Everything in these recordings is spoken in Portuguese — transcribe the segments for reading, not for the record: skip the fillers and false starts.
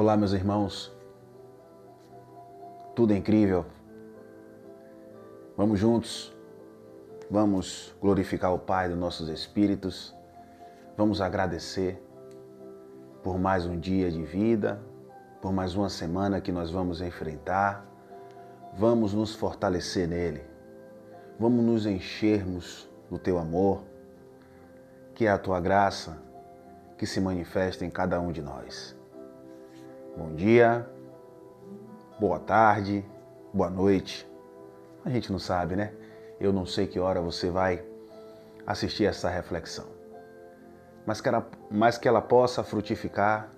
Olá, meus irmãos, tudo é incrível? Vamos juntos, vamos glorificar o Pai dos nossos espíritos, vamos agradecer por mais um dia de vida, por mais uma semana que nós vamos enfrentar, vamos nos fortalecer nele, vamos nos enchermos do Teu amor, que é a Tua graça que se manifesta em cada um de nós. Bom dia, boa tarde, boa noite. A gente não sabe, né? Eu não sei que hora você vai assistir essa reflexão. Mas que ela possa frutificar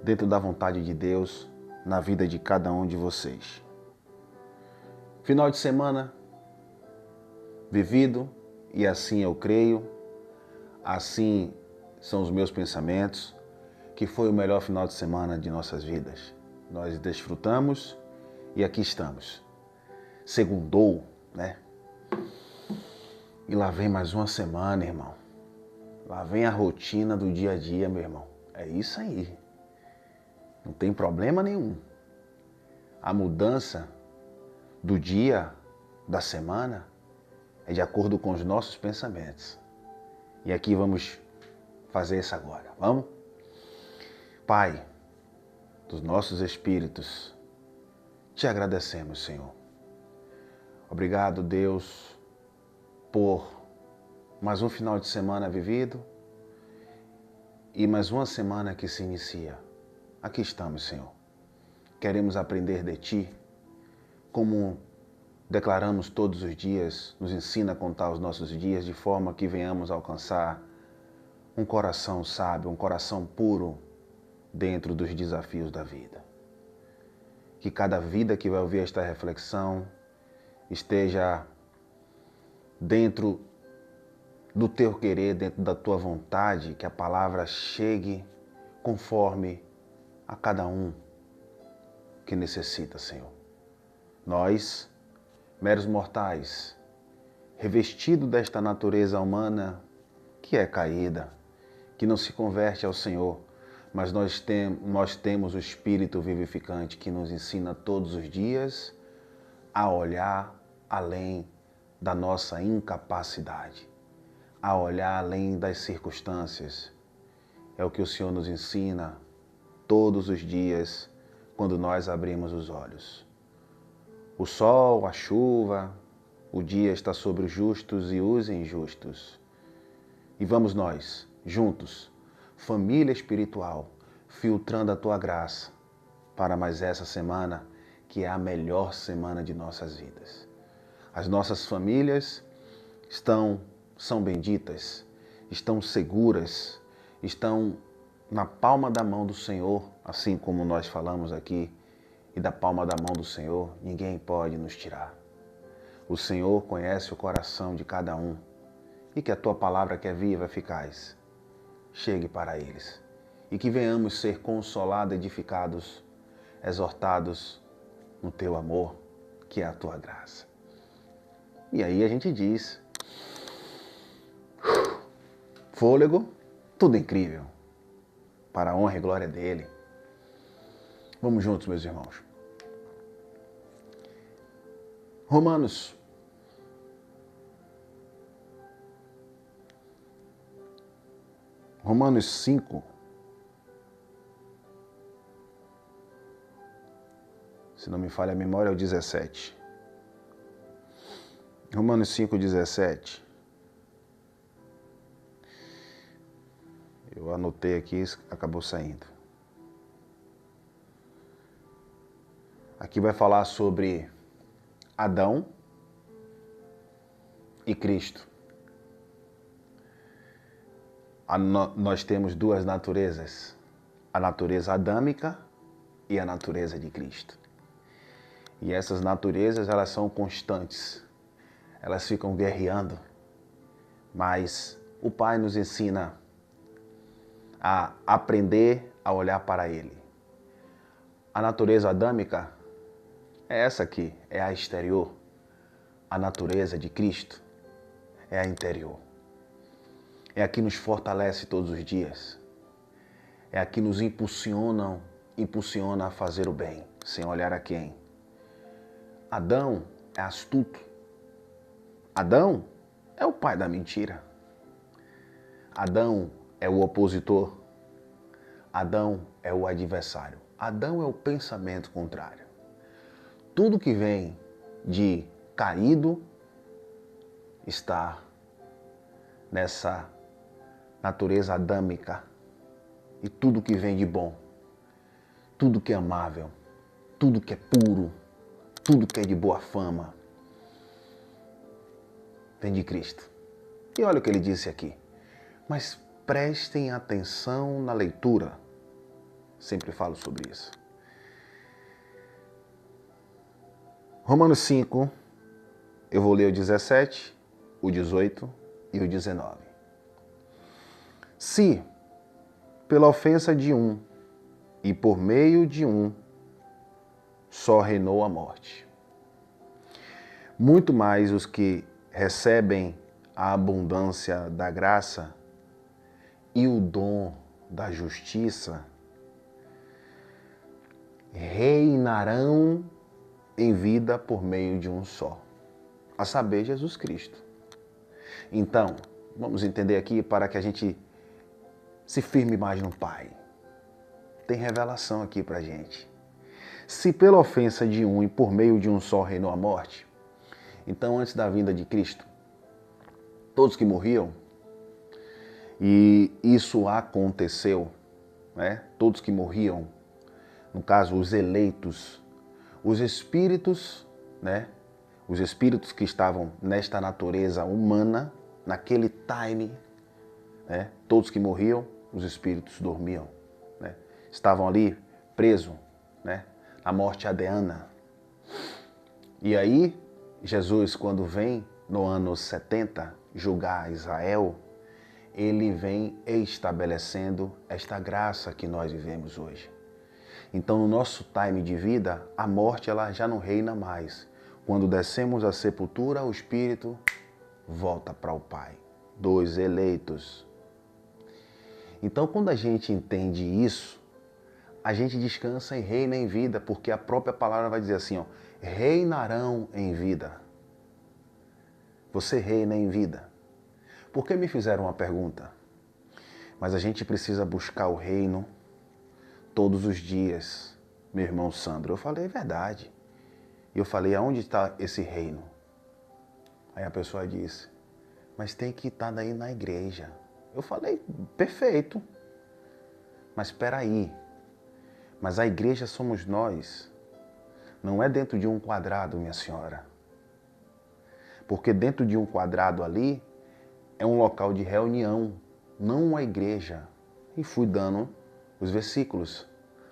dentro da vontade de Deus na vida de cada um de vocês. Final de semana vivido, e assim eu creio, assim são os meus pensamentos, que foi o melhor final de semana de nossas vidas. Nós desfrutamos e aqui estamos. Segundou, né? E lá vem mais uma semana, irmão. Lá vem a rotina do dia a dia, meu irmão. É isso aí. Não tem problema nenhum. A mudança do dia, da semana, é de acordo com os nossos pensamentos. E aqui vamos fazer isso agora. Vamos? Pai, dos nossos espíritos, te agradecemos, Senhor. Obrigado, Deus, por mais um final de semana vivido e mais uma semana que se inicia. Aqui estamos, Senhor. Queremos aprender de Ti, como declaramos todos os dias, nos ensina a contar os nossos dias de forma que venhamos alcançar um coração sábio, um coração puro dentro dos desafios da vida. Que cada vida que vai ouvir esta reflexão esteja dentro do Teu querer, dentro da Tua vontade, que a palavra chegue conforme a cada um que necessita, Senhor. Nós, meros mortais, revestidos desta natureza humana que é caída, que não se converte ao Senhor, mas nós temos o Espírito vivificante que nos ensina todos os dias a olhar além da nossa incapacidade, a olhar além das circunstâncias. É o que o Senhor nos ensina todos os dias quando nós abrimos os olhos. O sol, a chuva, o dia está sobre os justos e os injustos. E vamos nós, juntos, família espiritual, filtrando a Tua graça para mais essa semana, que é a melhor semana de nossas vidas. As nossas famílias são benditas, estão seguras, estão na palma da mão do Senhor, assim como nós falamos aqui, e da palma da mão do Senhor ninguém pode nos tirar. O Senhor conhece o coração de cada um, e que a Tua palavra, que é viva e eficaz, chegue para eles, e que venhamos ser consolados, edificados, exortados no Teu amor, que é a Tua graça. E aí a gente diz, fôlego, tudo incrível, para a honra e glória dEle. Vamos juntos, meus irmãos. Romanos Romanos 5, se não me falha a memória, é o 17. Romanos 5, 17. Eu anotei aqui, acabou saindo. Aqui vai falar sobre Adão e Cristo. Nós temos duas naturezas, a natureza adâmica e a natureza de Cristo. E essas naturezas, elas são constantes, elas ficam guerreando, mas o Pai nos ensina a aprender a olhar para Ele. A natureza adâmica é essa aqui, é a exterior. A natureza de Cristo é a interior. É a que nos fortalece todos os dias. É a que nos impulsiona impulsiona a fazer o bem, sem olhar a quem. Adão é astuto. Adão é o pai da mentira. Adão é o opositor. Adão é o adversário. Adão é o pensamento contrário. Tudo que vem de caído está nessa natureza adâmica. E tudo que vem de bom, tudo que é amável, tudo que é puro, tudo que é de boa fama, vem de Cristo. E olha o que ele disse aqui. Mas prestem atenção na leitura. Sempre falo sobre isso. Romanos 5, eu vou ler o 17, o 18 e o 19. Se, pela ofensa de um, e por meio de um, só reinou a morte, muito mais os que recebem a abundância da graça e o dom da justiça reinarão em vida por meio de um só, a saber, Jesus Cristo. Então, vamos entender aqui para que a gente se firme mais no Pai. Tem revelação aqui pra gente. Se pela ofensa de um e por meio de um só reinou a morte, então antes da vinda de Cristo, todos que morriam, e isso aconteceu, né? Todos que morriam, no caso os eleitos, os espíritos, né? Os espíritos que estavam nesta natureza humana, naquele time, né? Todos que morriam, os espíritos dormiam, né? Estavam ali presos, né? A morte adeana. E aí, Jesus, quando vem no ano 70 julgar Israel, ele vem estabelecendo esta graça que nós vivemos hoje. Então, no nosso time de vida, a morte ela já não reina mais. Quando descemos à sepultura, o Espírito volta para o Pai. Dos eleitos. Então, quando a gente entende isso, a gente descansa e reina em vida, porque a própria palavra vai dizer assim, ó, reinarão em vida. Você reina em vida. Por que me fizeram uma pergunta? Mas a gente precisa buscar o reino todos os dias, meu irmão Sandro. Eu falei, é verdade. E eu falei, aonde está esse reino? Aí a pessoa disse, mas tem que estar daí na igreja. Eu falei, perfeito. Mas espera aí. Mas a igreja somos nós. Não é dentro de um quadrado, minha senhora. Porque dentro de um quadrado ali é um local de reunião, não uma igreja. E fui dando os versículos.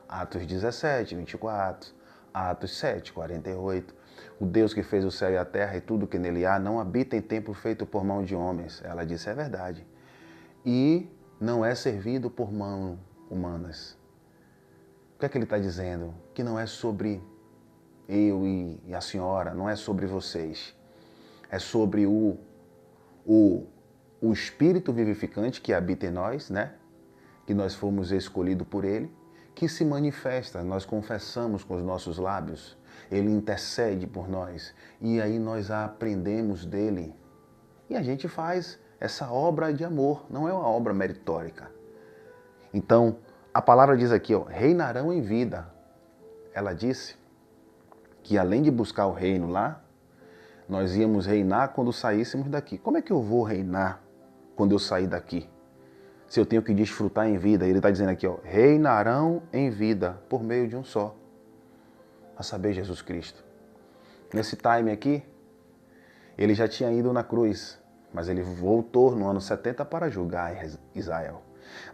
Atos 17, 24, Atos 7, 48. O Deus que fez o céu e a terra e tudo que nele há não habita em templo feito por mão de homens. Ela disse, é verdade. E não é servido por mãos humanas. O que é que ele está dizendo? Que não é sobre eu e a senhora, não é sobre vocês. É sobre o Espírito vivificante que habita em nós, né? Que nós fomos escolhidos por ele, que se manifesta, nós confessamos com os nossos lábios, ele intercede por nós e aí nós aprendemos dele. E a gente faz essa obra de amor, não é uma obra meritórica. Então, a palavra diz aqui, ó, reinarão em vida. Ela disse que além de buscar o reino lá, nós íamos reinar quando saíssemos daqui. Como é que eu vou reinar quando eu sair daqui? Se eu tenho que desfrutar em vida. Ele está dizendo aqui, ó, reinarão em vida por meio de um só, a saber, Jesus Cristo. Nesse time aqui, ele já tinha ido na cruz, mas ele voltou no ano 70 para julgar Israel.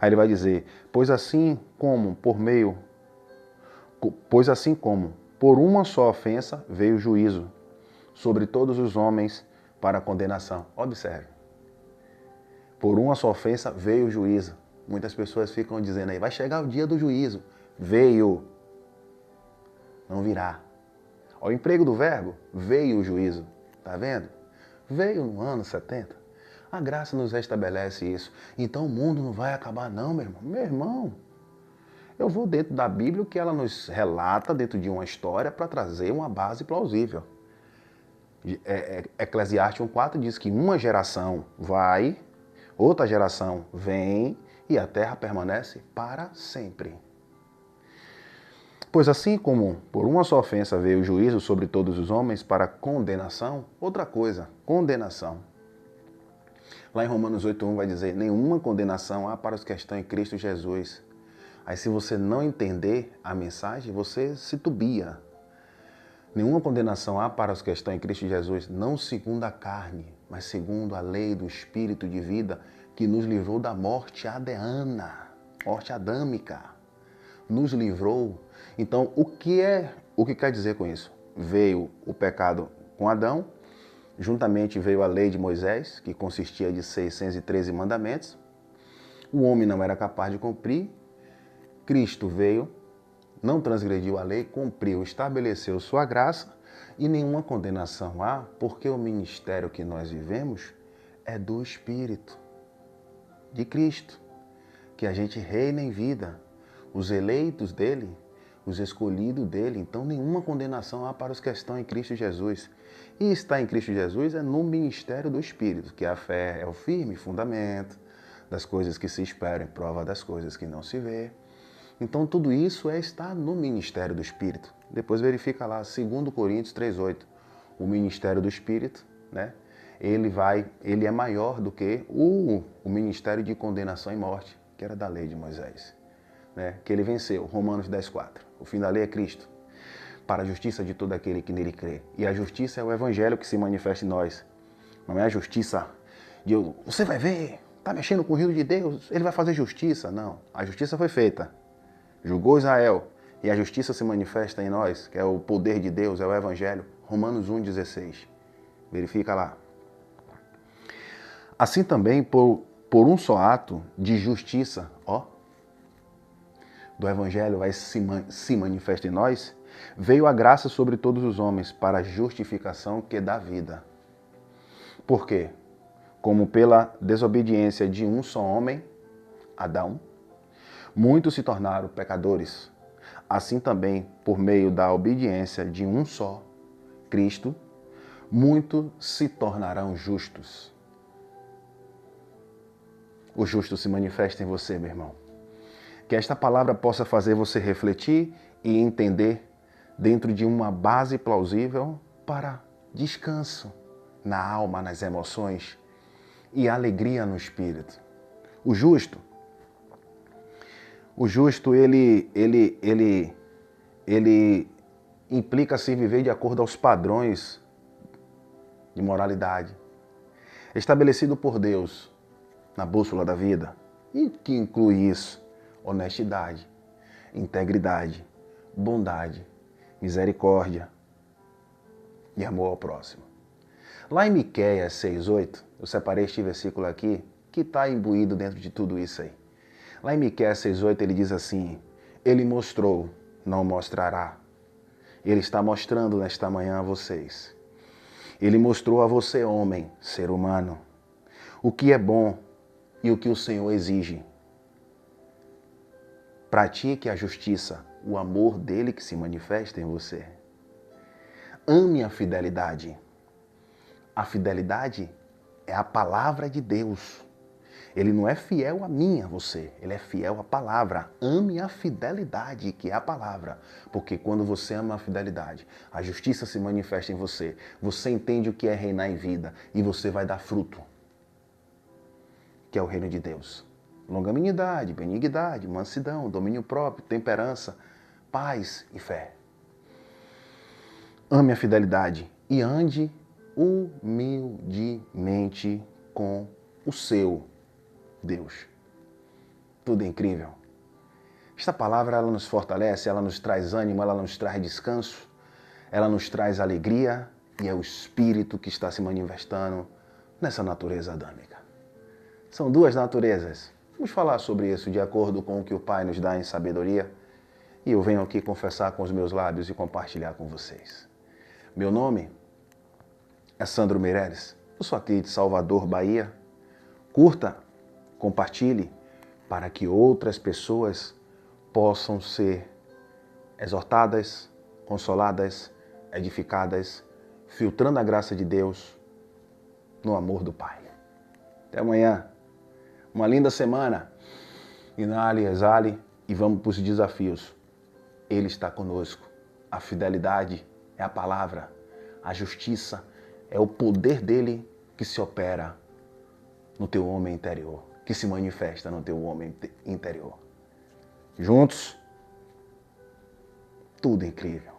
Aí ele vai dizer, pois assim como por uma só ofensa veio o juízo sobre todos os homens para condenação. Observe. Por uma só ofensa veio o juízo. Muitas pessoas ficam dizendo aí, vai chegar o dia do juízo. Veio. Não virá. Ao emprego do verbo, veio o juízo. Tá vendo? Veio no ano 70. A graça nos estabelece isso. Então o mundo não vai acabar não, meu irmão. Meu irmão, Eu vou dentro da Bíblia, que ela nos relata dentro de uma história para trazer uma base plausível. Eclesiastes 1,4 diz que uma geração vai, outra geração vem e a terra permanece para sempre. Pois assim como por uma só ofensa veio o juízo sobre todos os homens para condenação, outra coisa, condenação. Lá em Romanos 8,1 vai dizer, nenhuma condenação há para os que estão em Cristo Jesus. Aí se você não entender a mensagem, você se tubia. Nenhuma condenação há para os que estão em Cristo Jesus, não segundo a carne, mas segundo a lei do Espírito de vida que nos livrou da morte adeana, morte adâmica. Nos livrou. Então, o que quer dizer com isso? Veio o pecado com Adão, juntamente veio a lei de Moisés, que consistia de 613 mandamentos. O homem não era capaz de cumprir. Cristo veio, não transgrediu a lei, cumpriu, estabeleceu sua graça e nenhuma condenação há, porque o ministério que nós vivemos é do Espírito, de Cristo, que a gente reina em vida. Os eleitos dele, os escolhidos dele, então nenhuma condenação há para os que estão em Cristo Jesus. E estar em Cristo Jesus é no ministério do Espírito, que a fé é o firme fundamento das coisas que se esperam, prova das coisas que não se vê. Então tudo isso é estar no ministério do Espírito. Depois verifica lá, 2 Coríntios 3,8. O ministério do Espírito, né? Ele é maior do que o ministério de condenação e morte, que era da lei de Moisés. Né? Que ele venceu, Romanos 10,4. O fim da lei é Cristo, para a justiça de todo aquele que nele crê. E a justiça é o evangelho que se manifesta em nós. Não é a justiça de você vai ver, está mexendo com o rio de Deus, ele vai fazer justiça. Não, a justiça foi feita. Julgou Israel e a justiça se manifesta em nós, que é o poder de Deus, é o evangelho. Romanos 1,16. Verifica lá. Assim também, por um só ato de justiça, do Evangelho vai se manifesta em nós, veio a graça sobre todos os homens para a justificação que dá vida. Por quê? Como pela desobediência de um só homem, Adão, muitos se tornaram pecadores. Assim também, por meio da obediência de um só, Cristo, muitos se tornarão justos. O justo se manifesta em você, meu irmão. Que esta palavra possa fazer você refletir e entender dentro de uma base plausível para descanso na alma, nas emoções e alegria no espírito. O justo, ele implica-se em viver de acordo aos padrões de moralidade estabelecido por Deus na bússola da vida, e que inclui isso: honestidade, integridade, bondade, misericórdia e amor ao próximo. Lá em Miqueias 6,8, eu separei este versículo aqui, que está imbuído dentro de tudo isso aí. Lá em Miqueias 6,8 ele diz assim: ele mostrou, não mostrará. Ele está mostrando nesta manhã a vocês. Ele mostrou a você, homem, ser humano, o que é bom e o que o Senhor exige. Pratique a justiça, o amor dele que se manifesta em você. Ame a fidelidade. A fidelidade é a palavra de Deus. Ele não é fiel a mim, a você. Ele é fiel à palavra. Ame a fidelidade, que é a palavra. Porque quando você ama a fidelidade, a justiça se manifesta em você. Você entende o que é reinar em vida e você vai dar fruto, que é o reino de Deus. Longanimidade, benignidade, mansidão, domínio próprio, temperança, paz e fé. Ame a fidelidade e ande humildemente com o seu Deus. Tudo é incrível. Esta palavra, ela nos fortalece, ela nos traz ânimo, ela nos traz descanso, ela nos traz alegria e é o Espírito que está se manifestando nessa natureza adâmica. São duas naturezas. Vamos falar sobre isso de acordo com o que o Pai nos dá em sabedoria. E eu venho aqui confessar com os meus lábios e compartilhar com vocês. Meu nome é Sandro Meireles. Eu sou aqui de Salvador, Bahia. Curta, compartilhe, para que outras pessoas possam ser exortadas, consoladas, edificadas, filtrando a graça de Deus no amor do Pai. Até amanhã. Uma linda semana. Inale, exale e vamos para os desafios. Ele está conosco. A fidelidade é a palavra. A justiça é o poder dele que se opera no teu homem interior, que se manifesta no teu homem interior. Juntos, tudo incrível.